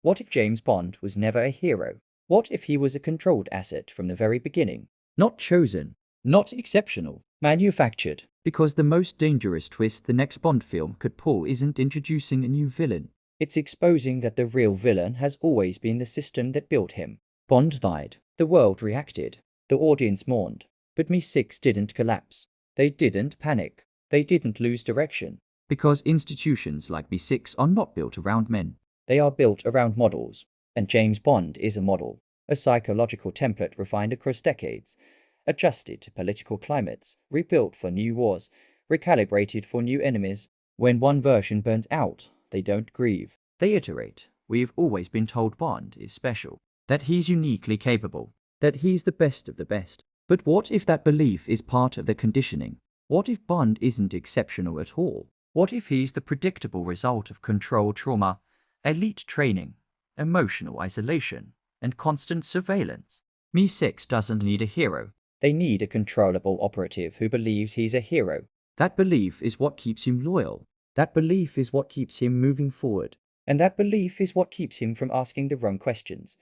What if James Bond was never a hero? What if he was a controlled asset from the very beginning? Not chosen, not exceptional, manufactured. Because the most dangerous twist the next Bond film could pull isn't introducing a new villain. It's exposing that the real villain has always been the system that built him. Bond died. The world reacted. The audience mourned. But Mi-6 didn't collapse. They didn't panic. They didn't lose direction. Because institutions like Mi-6 are not built around men. They are built around models. And James Bond is a model. A psychological template refined across decades. Adjusted to political climates, rebuilt for new wars, recalibrated for new enemies. When one version burns out, they don't grieve. They iterate. We've always been told Bond is special. That he's uniquely capable. That he's the best of the best. But what if that belief is part of the conditioning? What if Bond isn't exceptional at all? What if he's the predictable result of controlled trauma, elite training, emotional isolation, and constant surveillance? Mi-6 doesn't need a hero. They need a controllable operative who believes he's a hero. That belief is what keeps him loyal. That belief is what keeps him moving forward. And that belief is what keeps him from asking the wrong questions.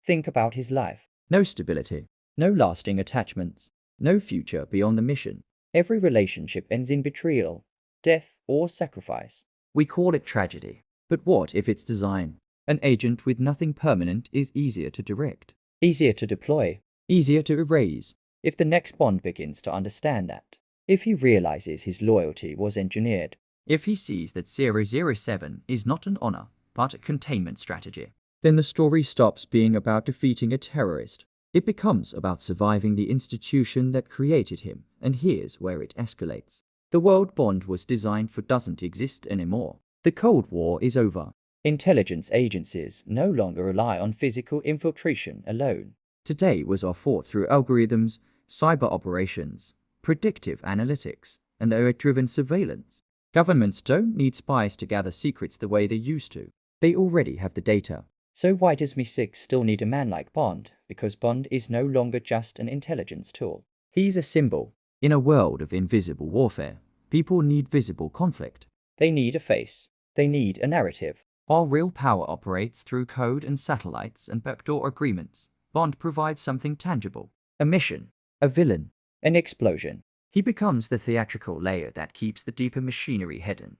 Think about his life. No stability. No lasting attachments. No future beyond the mission. Every relationship ends in betrayal, death, or sacrifice. We call it tragedy. But what if it's design? An agent with nothing permanent is easier to direct. Easier to deploy. Easier to erase. If the next Bond begins to understand that, if he realizes his loyalty was engineered, if he sees that 007 is not an honor, but a containment strategy, then the story stops being about defeating a terrorist. It becomes about surviving the institution that created him, and here's where it escalates. The world Bond was designed for doesn't exist anymore. The Cold War is over. Intelligence agencies no longer rely on physical infiltration alone. Today was our fought through algorithms, cyber operations, predictive analytics, and AI-driven surveillance. Governments don't need spies to gather secrets the way they used to. They already have the data. So why does Mi-6 still need a man like Bond? Because Bond is no longer just an intelligence tool. He's a symbol. In a world of invisible warfare, people need visible conflict. They need a face. They need a narrative. While real power operates through code and satellites and backdoor agreements, Bond provides something tangible. A mission. A villain. An explosion. He becomes the theatrical layer that keeps the deeper machinery hidden.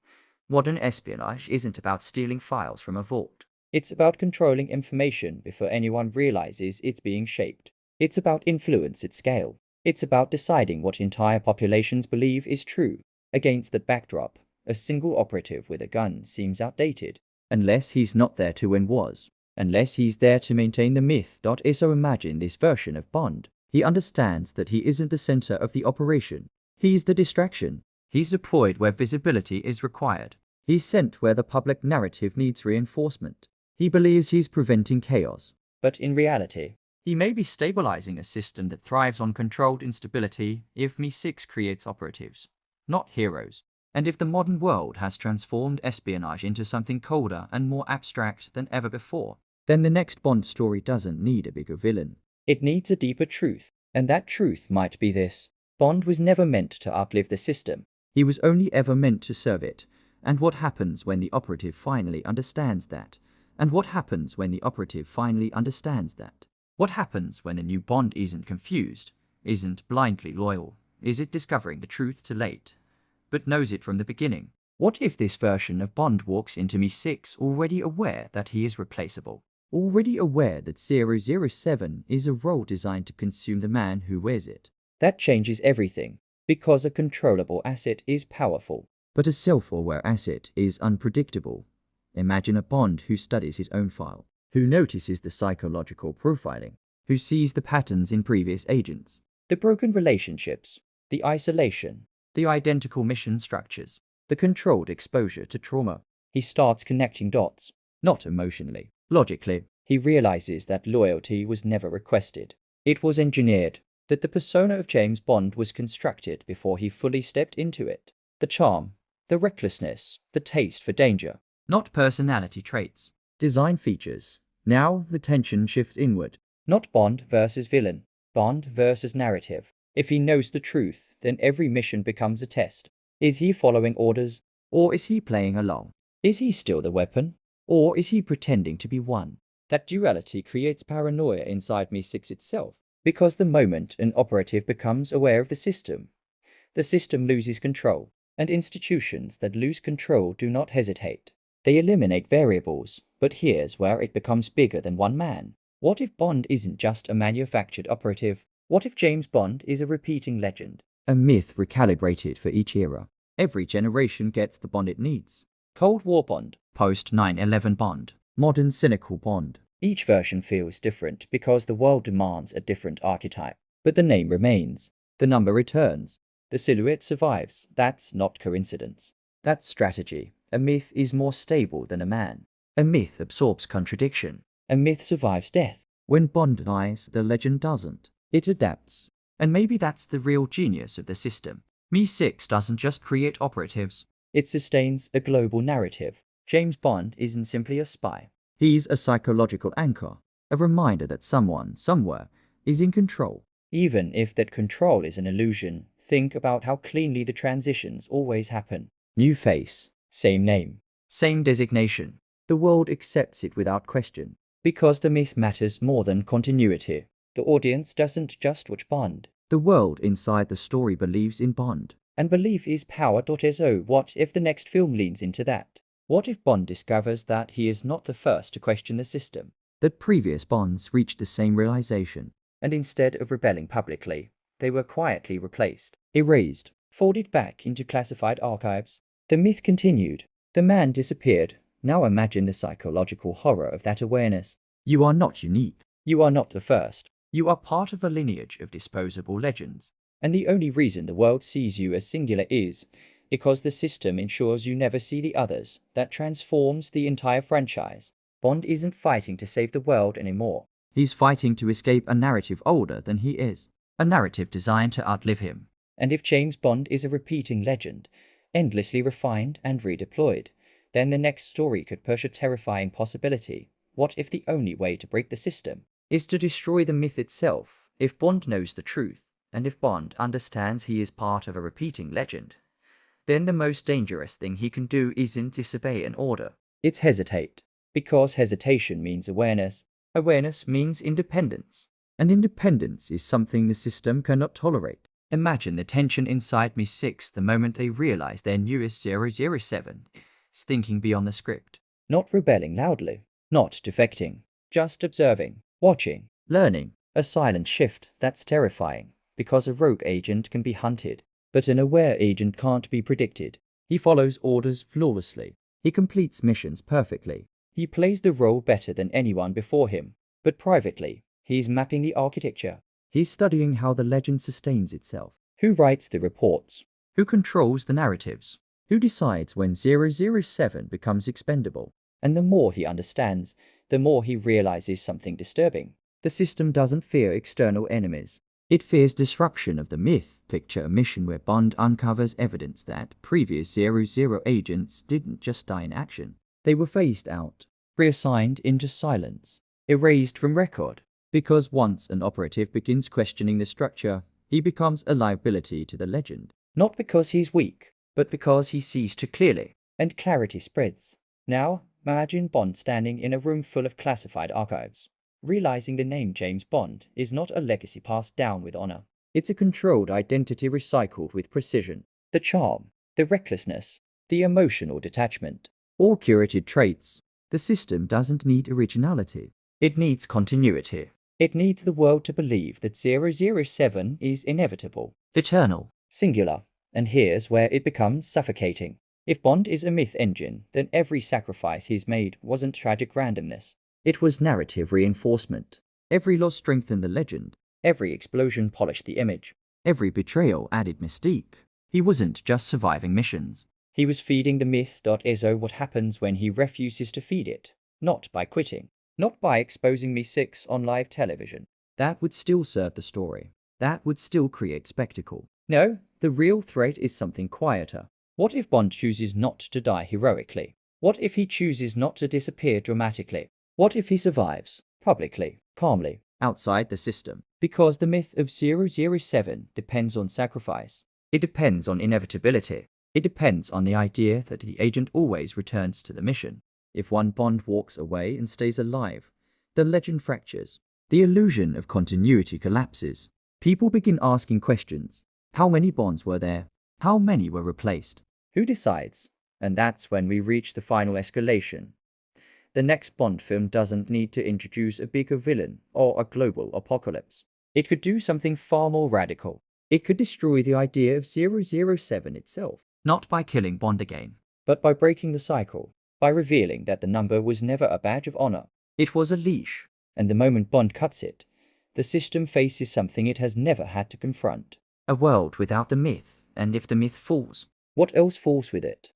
Modern espionage isn't about stealing files from a vault. It's about controlling information before anyone realizes it's being shaped. It's about influence at scale. It's about deciding what entire populations believe is true. Against that backdrop, a single operative with a gun seems outdated. Unless he's not there to win wars. Unless he's there to maintain the myth. So imagine this version of Bond. He understands that he isn't the center of the operation. He's the distraction. He's deployed where visibility is required. He's sent where the public narrative needs reinforcement. He believes he's preventing chaos. But in reality, he may be stabilizing a system that thrives on controlled instability if Mi-6 creates operatives, not heroes. And if the modern world has transformed espionage into something colder and more abstract than ever before, then the next Bond story doesn't need a bigger villain. It needs a deeper truth, and that truth might be this. Bond was never meant to outlive the system. He was only ever meant to serve it. And what happens when the operative finally understands that? And what happens when the operative finally understands that? What happens when the new Bond isn't confused, isn't blindly loyal? Is it discovering the truth too late, but knows it from the beginning? What if this version of Bond walks into Mi-6 already aware that he is replaceable? Already aware that 007 is a role designed to consume the man who wears it? That changes everything, because a controllable asset is powerful. But a self-aware asset is unpredictable. Imagine a Bond who studies his own file, who notices the psychological profiling, who sees the patterns in previous agents, the broken relationships, the isolation, the identical mission structures, the controlled exposure to trauma. He starts connecting dots, not emotionally, logically. He realizes that loyalty was never requested. It was engineered, that the persona of James Bond was constructed before he fully stepped into it. The charm, the recklessness, the taste for danger. Not personality traits. Design features. Now the tension shifts inward. Not Bond versus villain. Bond versus narrative. If he knows the truth, then every mission becomes a test. Is he following orders? Or is he playing along? Is he still the weapon? Or is he pretending to be one? That duality creates paranoia inside Me6 itself, because the moment an operative becomes aware of the system loses control, and institutions that lose control do not hesitate. They eliminate variables, but here's where it becomes bigger than one man. What if Bond isn't just a manufactured operative? What if James Bond is a repeating legend? A myth recalibrated for each era. Every generation gets the Bond it needs. Cold War Bond, post 9/11 Bond, modern cynical Bond. Each version feels different because the world demands a different archetype. But the name remains. The number returns. The silhouette survives. That's not coincidence. That's strategy. A myth is more stable than a man. A myth absorbs contradiction. A myth survives death. When Bond dies, the legend doesn't. It adapts. And maybe that's the real genius of the system. Me6 doesn't just create operatives. It sustains a global narrative. James Bond isn't simply a spy. He's a psychological anchor, a reminder that someone, somewhere, is in control. Even if that control is an illusion, think about how cleanly the transitions always happen. New face, same name, same designation. The world accepts it without question. Because the myth matters more than continuity. The audience doesn't just watch Bond. The world inside the story believes in Bond. And belief is power. So what if the next film leans into that? What if Bond discovers that he is not the first to question the system? That previous Bonds reached the same realization, and instead of rebelling publicly, they were quietly replaced, erased, folded back into classified archives. The myth continued. The man disappeared. Now imagine the psychological horror of that awareness. You are not unique. You are not the first. You are part of a lineage of disposable legends. And the only reason the world sees you as singular is because the system ensures you never see the others. That transforms the entire franchise. Bond isn't fighting to save the world anymore. He's fighting to escape a narrative older than he is. A narrative designed to outlive him. And if James Bond is a repeating legend, endlessly refined and redeployed, then the next story could push a terrifying possibility. What if the only way to break the system is to destroy the myth itself? If Bond knows the truth, and if Bond understands he is part of a repeating legend, then the most dangerous thing he can do isn't disobey an order. It's hesitate. Because hesitation means awareness. Awareness means independence. And independence is something the system cannot tolerate. Imagine the tension inside Me6 the moment they realize their newest 007 is thinking beyond the script. Not rebelling loudly. Not defecting. Just observing. Watching. Learning. A silent shift that's terrifying. Because a rogue agent can be hunted. But an aware agent can't be predicted. He follows orders flawlessly. He completes missions perfectly. He plays the role better than anyone before him. But privately, he's mapping the architecture. He's studying how the legend sustains itself. Who writes the reports? Who controls the narratives? Who decides when 007 becomes expendable? And the more he understands, the more he realizes something disturbing. The system doesn't fear external enemies. It fears disruption of the myth. Picture a mission where Bond uncovers evidence that previous 00 agents didn't just die in action. They were phased out, reassigned into silence, erased from record. Because once an operative begins questioning the structure, he becomes a liability to the legend. Not because he's weak, but because he sees too clearly, and clarity spreads. Now, imagine Bond standing in a room full of classified archives, realizing the name James Bond is not a legacy passed down with honor. It's a controlled identity recycled with precision. The charm, the recklessness, the emotional detachment, all curated traits. The system doesn't need originality. It needs continuity. It needs the world to believe that 007 is inevitable, eternal, singular. And here's where it becomes suffocating. If Bond is a myth engine, then every sacrifice he's made wasn't tragic randomness. It was narrative reinforcement. Every loss strengthened the legend. Every explosion polished the image. Every betrayal added mystique. He wasn't just surviving missions. He was feeding the myth. What happens when he refuses to feed it? Not by quitting. Not by exposing Me6 on live television. That would still serve the story. That would still create spectacle. No, the real threat is something quieter. What if Bond chooses not to die heroically? What if he chooses not to disappear dramatically? What if he survives, publicly, calmly, outside the system? Because the myth of 007 depends on sacrifice. It depends on inevitability. It depends on the idea that the agent always returns to the mission. If one Bond walks away and stays alive, the legend fractures. The illusion of continuity collapses. People begin asking questions. How many Bonds were there? How many were replaced? Who decides? And that's when we reach the final escalation. The next Bond film doesn't need to introduce a bigger villain or a global apocalypse. It could do something far more radical. It could destroy the idea of 007 itself, not by killing Bond again, but by breaking the cycle, by revealing that the number was never a badge of honor. It was a leash, and the moment Bond cuts it, the system faces something it has never had to confront. A world without the myth, and if the myth falls, what else falls with it?